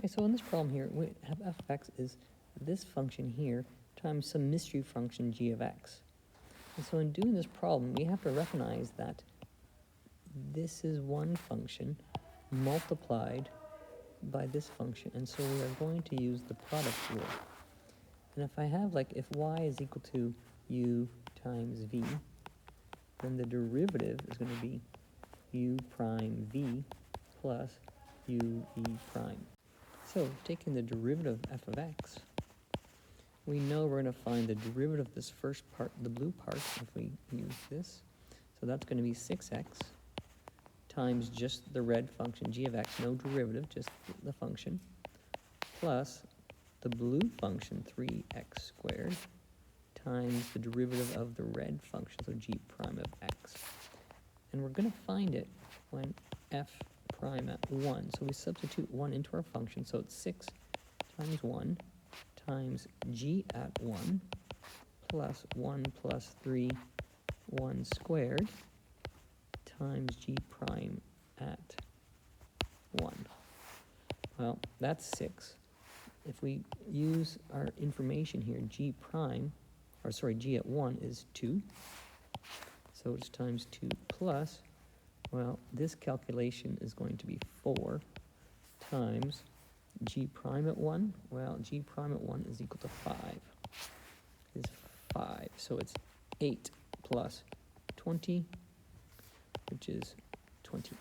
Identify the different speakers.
Speaker 1: Okay, so in this problem here, we have f of x is this function here times some mystery function g of x. And so in doing this problem, we have to recognize that this is one function multiplied by this function. And so we are going to use the product rule. And if I have, like, if y is equal to u times v, then the derivative is going to be u prime v plus u v prime. So taking the derivative of f of x, we know we're going to find the derivative of this first part, the blue part, if we use this. So that's going to be 6x times just the red function g of x, no derivative, just the function, plus the blue function 3x squared times the derivative of the red function, so g prime of x. And we're going to find it when f prime at 1. So we substitute 1 into our function, so it's 6 times 1 times g at 1 plus 1 plus 3, 1 squared times g prime at 1. Well, that's 6. If we use our information here, g at 1 is 2. So it's times 2 plus, well, this calculation is going to be 4 times g prime at 1. Well, g prime at 1 is equal to 5. Is 5. So it's 8 plus 20, which is 28.